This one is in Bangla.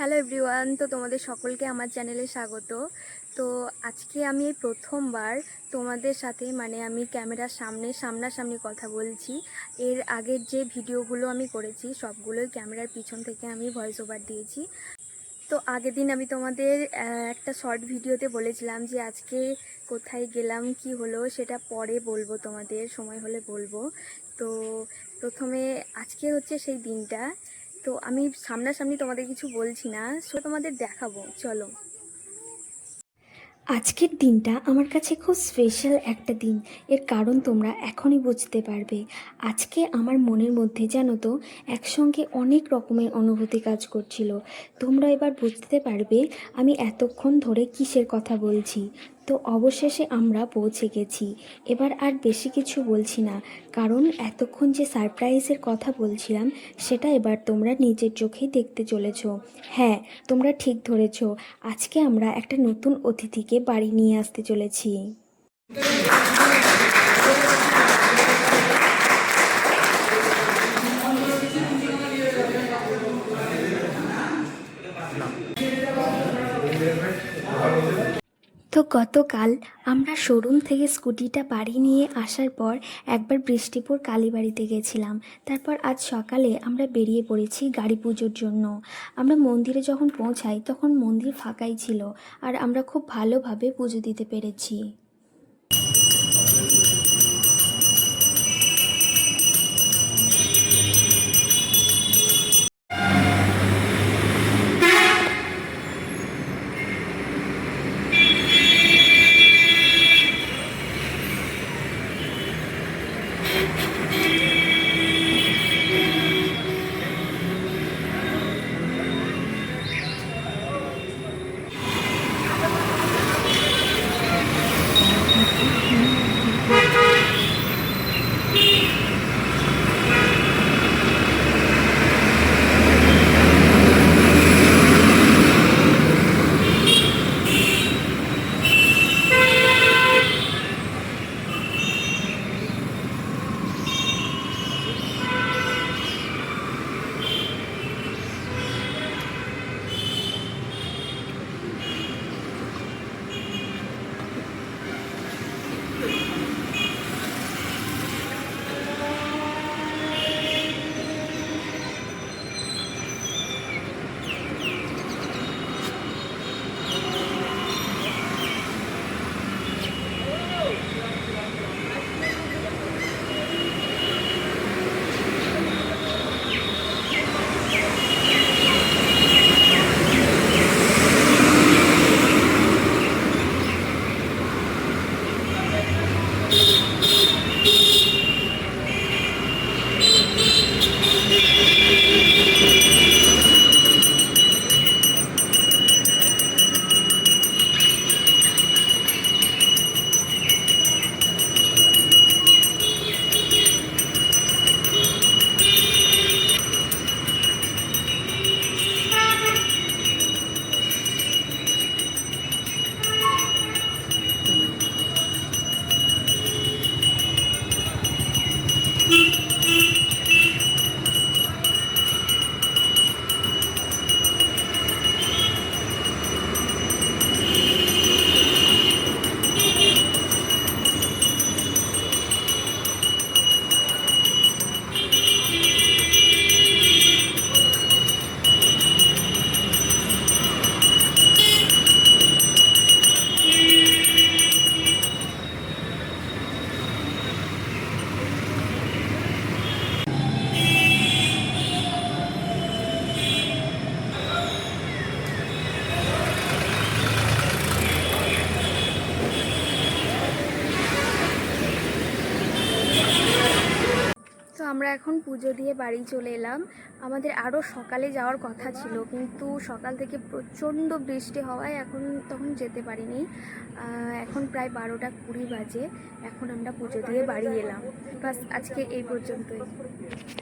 হ্যালো এভরিওয়ান, তো তোমাদের সকলকে আমার চ্যানেলে স্বাগত। তো আজকে আমি এই প্রথমবার তোমাদের সাথে আমি ক্যামেরার সামনাসামনি কথা বলছি। এর আগের যে ভিডিওগুলো আমি করেছি সবগুলোই ক্যামেরার পিছন থেকে আমি ভয়েস ওভার দিয়েছি। তো আগের দিন আমি তোমাদের একটা শর্ট ভিডিওতে বলেছিলাম যে আজকে কোথায় গেলাম কি হলো সেটা পরে বলবো, তোমাদের সময় হলে বলবো। তো প্রথমে আজকে হচ্ছে সেই দিনটা। তো আমি সামনাসামনি তোমাদের কিছু বলছি না, তোমাদের দেখাবো, চলো। আজকের দিনটা আমার কাছে খুব স্পেশাল একটা দিন। এর কারণ তোমরা এখনই বুঝতে পারবে। আজকে আমার মনের মধ্যে জানো তো একসঙ্গে অনেক রকমের অনুভূতি কাজ করছিল। তোমরা এবার বুঝতে পারবে আমি এতক্ষণ ধরে কিসের কথা বলছি। তো অবশেষে আমরা পৌঁছে গেছি। এবার আর বেশি কিছু বলছি না, কারণ এতক্ষণ যে সারপ্রাইজের কথা বলছিলাম সেটা এবার তোমরা নিজের চোখেই দেখতে চলেছ। হ্যাঁ, তোমরা ঠিক ধরেছ, আজকে আমরা একটা নতুন অতিথিকে বাড়ি নিয়ে আসতে চলেছি। তো গতকাল আমরা শোরুম থেকে স্কুটিটা বাড়ি নিয়ে আসার পর একবার বৃষ্টিপুর কালীবাড়িতে গেছিলাম। তারপর আজ সকালে আমরা বেরিয়ে পড়েছি গাড়ি পুজোর জন্য। আমরা মন্দিরে যখন পৌঁছাই তখন মন্দির ফাঁকাই ছিল, আর আমরা খুব ভালোভাবে পুজো দিতে পেরেছি। আমরা এখন পুজো দিয়ে বাড়ি চলে এলাম। আমাদের আরও সকালে যাওয়ার কথা ছিল, কিন্তু সকাল থেকে প্রচণ্ড বৃষ্টি হওয়ায় তখন যেতে পারিনি। এখন প্রায় 12টা 20 বাজে। এখন আমরা পুজো দিয়ে বাড়ি এলাম। বাস আজকে এই পর্যন্তই।